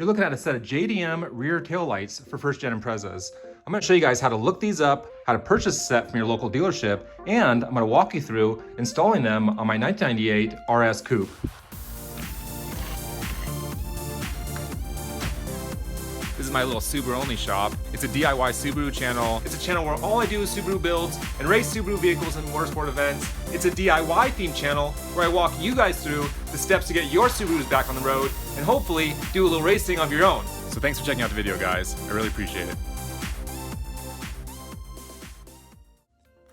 You're looking at a set of JDM rear tail lights for first gen Imprezas. I'm gonna show you guys how to look these up, how to purchase a set from your local dealership, and I'm gonna walk you through installing them on my 1998 RS Coupe. This is my little SubaruONLY shop. It's a DIY Subaru channel. It's a channel where all I do is Subaru builds and race Subaru vehicles and motorsport events. It's a DIY themed channel where I walk you guys through the steps to get your Subarus back on the road and hopefully do a little racing of your own. So thanks for checking out the video, guys. I really appreciate it.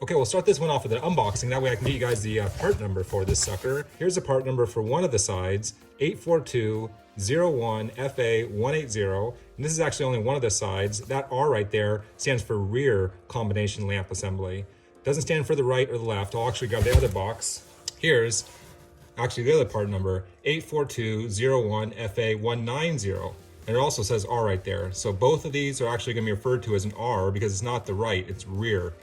Okay, we'll start this one off with an unboxing. That way I can get you guys the part number for this sucker. Here's the part number for one of the sides, 84201FA180. And this is actually only one of the sides. That R right there stands for rear combination lamp assembly. Doesn't stand for the right or the left. I'll actually grab the other box. Here's actually the other part number, 84201FA190. And it also says R right there. So both of these are actually gonna be referred to as an R because it's not the right, it's rear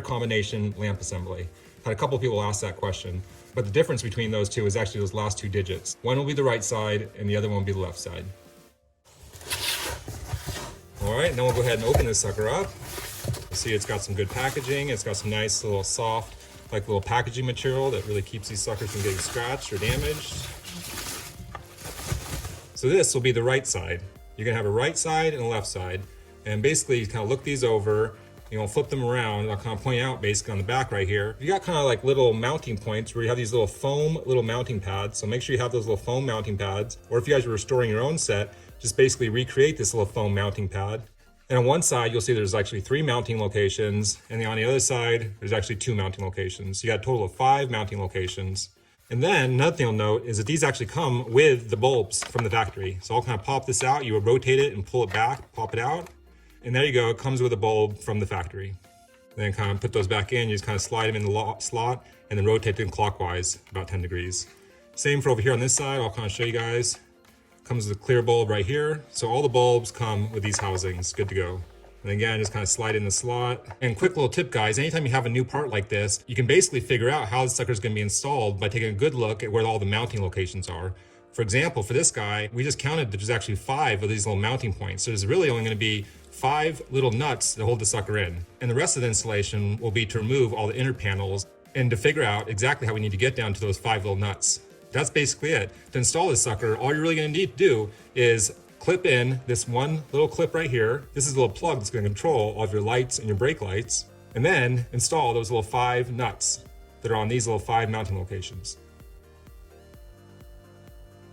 combination lamp assembly. Had a couple people ask that question, but the difference between those two is actually those last two digits. One will be the right side and the other one will be the left side. All right, now we'll go ahead and open this sucker up. You see it's got some good packaging. It's got some nice little soft, like little packaging material that really keeps these suckers from getting scratched or damaged. So this will be the right side. You're gonna have a right side and a left side. And basically you kind of look these over, you know, flip them around. I'll kind of point out basically on the back right here. You got kind of like little mounting points where you have these little foam mounting pads. So make sure you have those little foam mounting pads. Or if you guys are restoring your own set, just basically recreate this little foam mounting pad. And on one side, you'll see there's actually 3 mounting locations. And on the other side, there's actually 2 mounting locations. So you got a total of 5 mounting locations. And then another thing you'll note is that these actually come with the bulbs from the factory. So I'll kind of pop this out. You would rotate it and pull it back, pop it out. And there you go, it comes with a bulb from the factory. And then kind of put those back in, you just kind of slide them in the slot and then rotate them clockwise about 10 degrees. Same for over here on this side, I'll kind of show you guys. Comes with a clear bulb right here. So all the bulbs come with these housings, good to go. And again, just kind of slide in the slot. And quick little tip, guys, anytime you have a new part like this, you can basically figure out how the sucker is going to be installed by taking a good look at where all the mounting locations are. For example, for this guy, we just counted that there's actually 5 of these little mounting points. So there's really only going to be 5 little nuts that hold the sucker in. And the rest of the installation will be to remove all the inner panels and to figure out exactly how we need to get down to those 5 little nuts. That's basically it. To install this sucker, all you're really gonna need to do is clip in this one little clip right here. This is a little plug that's gonna control all of your lights and your brake lights, and then install those little 5 nuts that are on these little 5 mounting locations.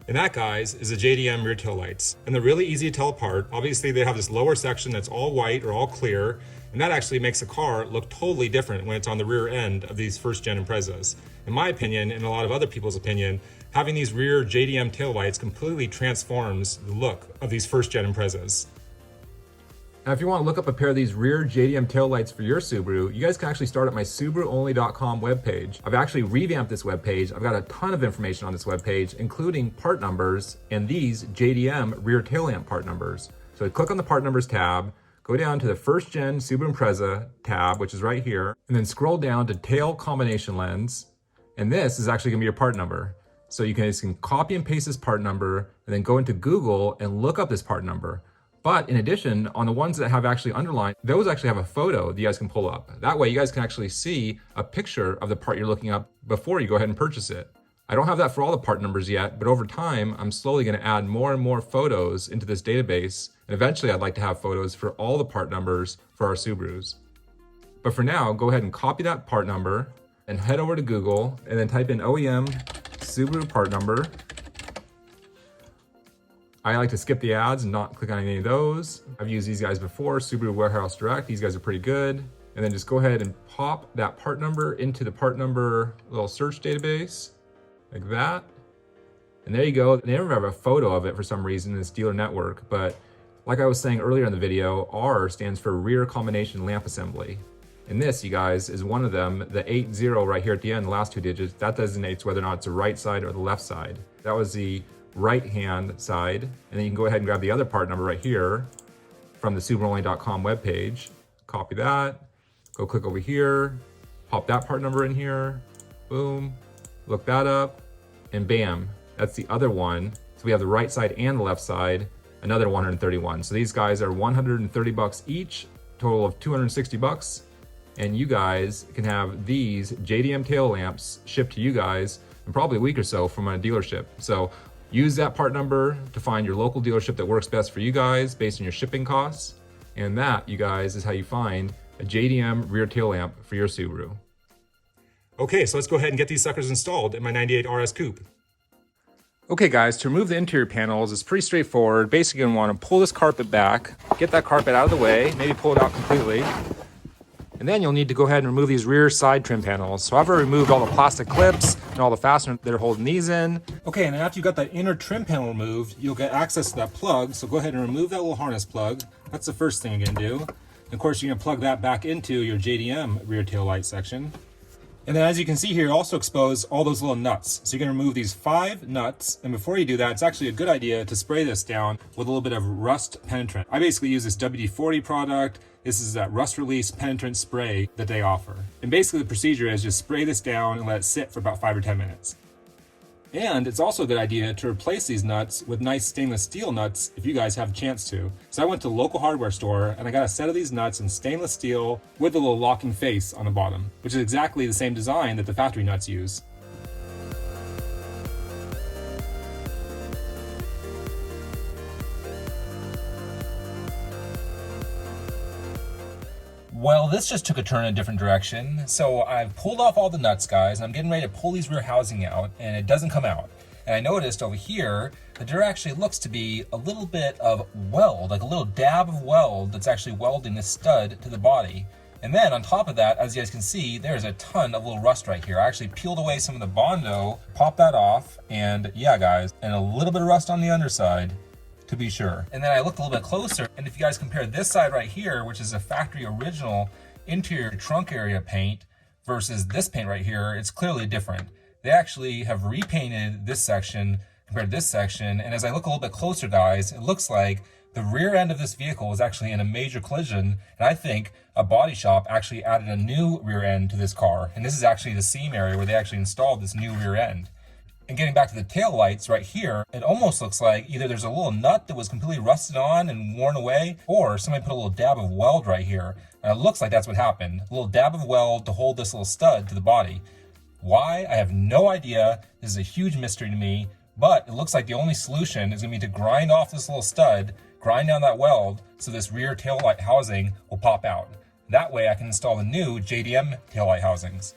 And that, guys, is the JDM rear tail lights. And they're really easy to tell apart. Obviously, they have this lower section that's all white or all clear, and that actually makes the car look totally different when it's on the rear end of these first-gen Imprezas. In my opinion, and a lot of other people's opinion, having these rear JDM tail lights completely transforms the look of these first-gen Imprezas. Now, if you want to look up a pair of these rear JDM taillights for your Subaru, you guys can actually start at my SubaruONLY.com webpage. I've actually revamped this webpage. I've got a ton of information on this webpage, including part numbers and these JDM rear tail lamp part numbers. So click on the part numbers tab, go down to the first gen Subaru Impreza tab, which is right here, and then scroll down to tail combination lens. And this is actually gonna be your part number. So you can copy and paste this part number and then go into Google and look up this part number. But in addition, on the ones that have actually underlined, those actually have a photo that you guys can pull up. That way you guys can actually see a picture of the part you're looking up before you go ahead and purchase it. I don't have that for all the part numbers yet, but over time, I'm slowly gonna add more and more photos into this database. And eventually I'd like to have photos for all the part numbers for our Subarus. But for now, go ahead and copy that part number and head over to Google and then type in OEM Subaru part number. I like to skip the ads and not click on any of those. I've used these guys before, Subaru Warehouse Direct. These guys are pretty good. And then just go ahead and pop that part number into the part number little search database, like that. And there you go. They never have a photo of it for some reason in this dealer network, but like I was saying earlier in the video, R stands for rear combination lamp assembly. And this, you guys, is one of them, the 80 right here at the end, the last 2 digits, that designates whether or not it's the right side or the left side. That was the right-hand side. And then you can go ahead and grab the other part number right here from the SubaruONLY.com webpage. Copy that, go click over here, pop that part number in here, boom, look that up, and bam, that's the other one. So we have the right side and the left side. another 131. So these guys are 130 bucks each, total of 260 bucks. And you guys can have these JDM tail lamps shipped to you guys in probably a week or so from a dealership. So use that part number to find your local dealership that works best for you guys based on your shipping costs. And that, you guys, is how you find a JDM rear tail lamp for your Subaru. Okay, so let's go ahead and get these suckers installed in my 98 RS Coupe. Okay guys, to remove the interior panels, it's pretty straightforward. Basically, you're gonna wanna pull this carpet back, get that carpet out of the way, maybe pull it out completely. And then you'll need to go ahead and remove these rear side trim panels. So I've already removed all the plastic clips and all the fasteners that are holding these in. Okay, and then after you got that inner trim panel removed, you'll get access to that plug. So go ahead and remove that little harness plug. That's the first thing you're gonna do. And of course, you're gonna plug that back into your JDM rear tail light section. And then as you can see here, also expose all those little nuts. So you're gonna remove these 5 nuts. And before you do that, it's actually a good idea to spray this down with a little bit of rust penetrant. I basically use this WD-40 product. This is that rust release penetrant spray that they offer. And basically the procedure is just spray this down and let it sit for about 5 or 10 minutes. And it's also a good idea to replace these nuts with nice stainless steel nuts if you guys have a chance to. So I went to a local hardware store and I got a set of these nuts in stainless steel with a little locking face on the bottom, which is exactly the same design that the factory nuts use. Well, this just took a turn in a different direction. So I've pulled off all the nuts, guys, and I'm getting ready to pull these rear housing out, and it doesn't come out. And I noticed over here that there actually looks to be a little bit of weld, like a little dab of weld that's actually welding the stud to the body. And then on top of that, as you guys can see, there's a ton of little rust right here. I actually peeled away some of the Bondo, popped that off, and yeah, guys, and a little bit of rust on the underside, to be sure. And then I looked a little bit closer, and if you guys compare this side right here, which is a factory original interior trunk area paint, versus this paint right here, it's clearly different. They actually have repainted this section compared to this section, and as I look a little bit closer, guys, it looks like the rear end of this vehicle was actually in a major collision, and I think a body shop actually added a new rear end to this car, and this is actually the seam area where they actually installed this new rear end. And getting back to the tail lights right here, it almost looks like either there's a little nut that was completely rusted on and worn away, or somebody put a little dab of weld right here. And it looks like that's what happened. A little dab of weld to hold this little stud to the body. Why? I have no idea. This is a huge mystery to me, but it looks like the only solution is gonna be to grind off this little stud, grind down that weld, so this rear tail light housing will pop out. That way I can install the new JDM tail light housings.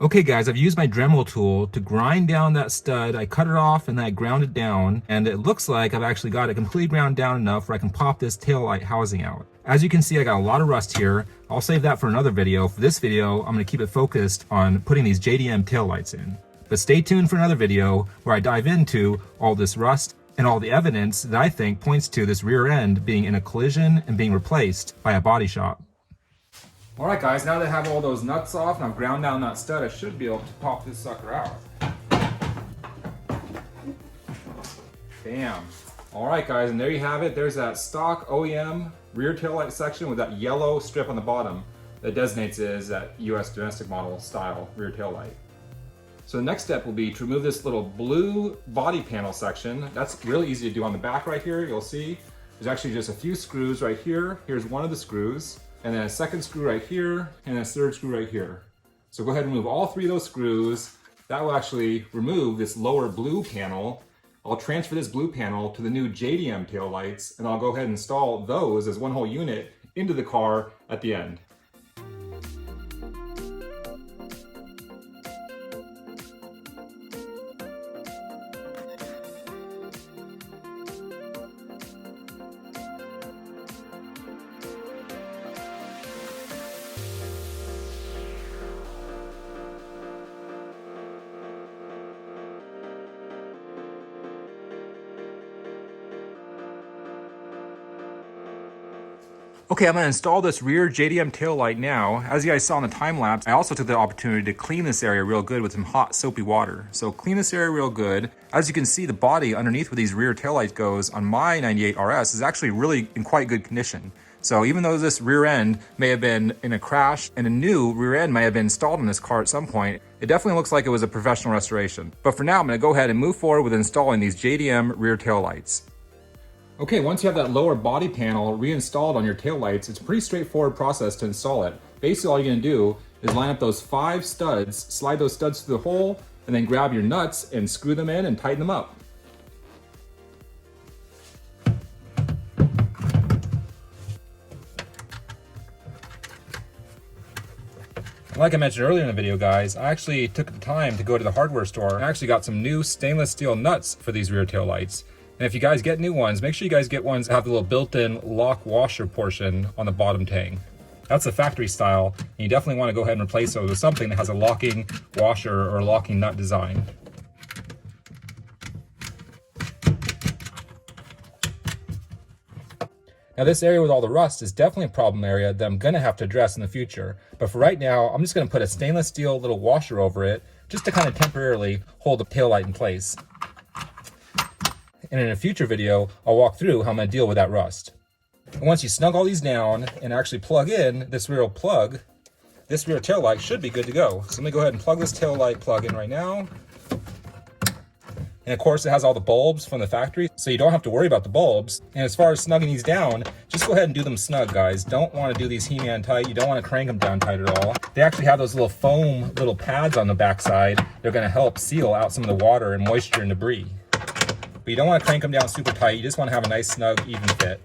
Okay guys, I've used my Dremel tool to grind down that stud. I cut it off and then I ground it down, and it looks like I've actually got it completely ground down enough where I can pop this tail light housing out. As you can see, I got a lot of rust here. I'll save that for another video. For this video, I'm gonna keep it focused on putting these JDM tail lights in. But stay tuned for another video where I dive into all this rust and all the evidence that I think points to this rear end being in a collision and being replaced by a body shop. All right, guys, now that I have all those nuts off and I've ground down that stud, I should be able to pop this sucker out. Bam. All right, guys, and there you have it. There's that stock OEM rear taillight section with that yellow strip on the bottom that designates it as that US domestic model style rear taillight. So the next step will be to remove this little blue body panel section. That's really easy to do on the back right here. You'll see there's actually just a few screws right here. Here's one of the screws, and then a second screw right here, and a third screw right here. So go ahead and remove all 3 of those screws. That will actually remove this lower blue panel. I'll transfer this blue panel to the new JDM tail lights, and I'll go ahead and install those as one whole unit into the car at the end. Okay, I'm gonna install this rear JDM tail light now. As you guys saw in the time lapse, I also took the opportunity to clean this area real good with some hot soapy water. So clean this area real good. As you can see, the body underneath where these rear tail lights goes on my 98 RS is actually really in quite good condition. So even though this rear end may have been in a crash and a new rear end may have been installed in this car at some point, it definitely looks like it was a professional restoration. But for now, I'm gonna go ahead and move forward with installing these JDM rear tail lights. Okay, once you have that lower body panel reinstalled on your tail lights, it's a pretty straightforward process to install it. Basically, all you're gonna do is line up those 5 studs, slide those studs through the hole, and then grab your nuts and screw them in and tighten them up. Like I mentioned earlier in the video, guys, I actually took the time to go to the hardware store and actually got some new stainless steel nuts for these rear tail lights. And if you guys get new ones, make sure you guys get ones that have the little built-in lock washer portion on the bottom tang. That's the factory style, and you definitely want to go ahead and replace those with something that has a locking washer or a locking nut design. Now this area with all the rust is definitely a problem area that I'm going to have to address in the future. But for right now, I'm just going to put a stainless steel little washer over it just to kind of temporarily hold the taillight in place. And in a future video, I'll walk through how I'm going to deal with that rust. And once you snug all these down and actually plug in this rear plug, this rear taillight should be good to go. So let me go ahead and plug this taillight plug in right now. And of course, it has all the bulbs from the factory, so you don't have to worry about the bulbs. And as far as snugging these down, just go ahead and do them snug, guys. Don't want to do these He-Man tight. You don't want to crank them down tight at all. They actually have those little foam little pads on the backside. They're going to help seal out some of the water and moisture and debris. But you don't want to crank them down super tight. You just want to have a nice, snug, even fit.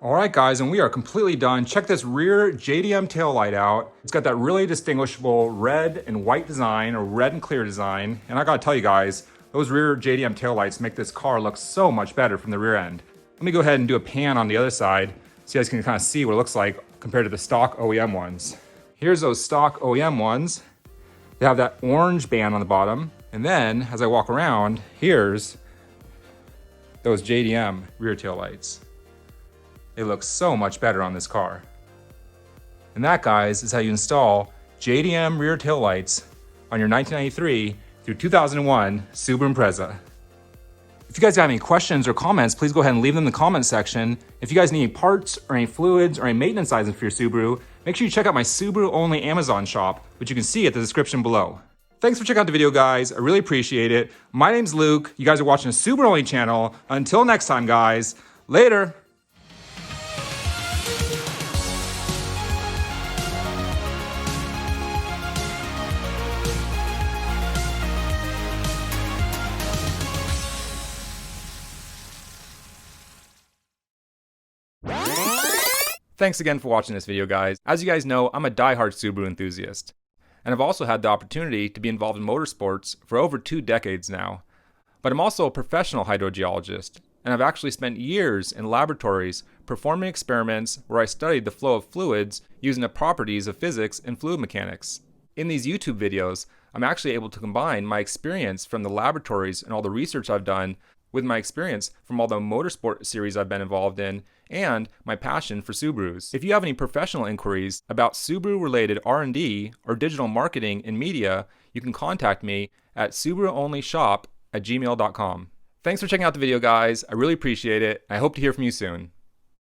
All right, guys, and we are completely done. Check this rear JDM taillight out. It's got that really distinguishable red and white design, or red and clear design. And I gotta tell you guys, those rear JDM taillights make this car look so much better from the rear end. Let me go ahead and do a pan on the other side so you guys can kind of see what it looks like compared to the stock OEM ones. Here's those stock OEM ones. They have that orange band on the bottom. And then as I walk around, here's those JDM rear taillights. They look so much better on this car. And that, guys, is how you install JDM rear taillights on your 1993 through 2001 Subaru Impreza. If you guys have any questions or comments, please go ahead and leave them in the comment section. If you guys need any parts or any fluids or any maintenance items for your Subaru, make sure you check out my SubaruONLY Amazon shop, which you can see at the description below. Thanks for checking out the video, guys. I really appreciate it. My name's Luke. You guys are watching the SubaruONLY channel. Until next time, guys. Later. Thanks again for watching this video, guys. As you guys know, I'm a die-hard Subaru enthusiast. And I've also had the opportunity to be involved in motorsports for over 2 decades now. But I'm also a professional hydrogeologist, and I've actually spent years in laboratories performing experiments where I studied the flow of fluids using the properties of physics and fluid mechanics. In these YouTube videos, I'm actually able to combine my experience from the laboratories and all the research I've done with my experience from all the motorsport series I've been involved in and my passion for Subarus. If you have any professional inquiries about Subaru-related R&D or digital marketing and media, you can contact me at SubaruONLYshop@gmail.com. Thanks for checking out the video, guys. I really appreciate it. I hope to hear from you soon.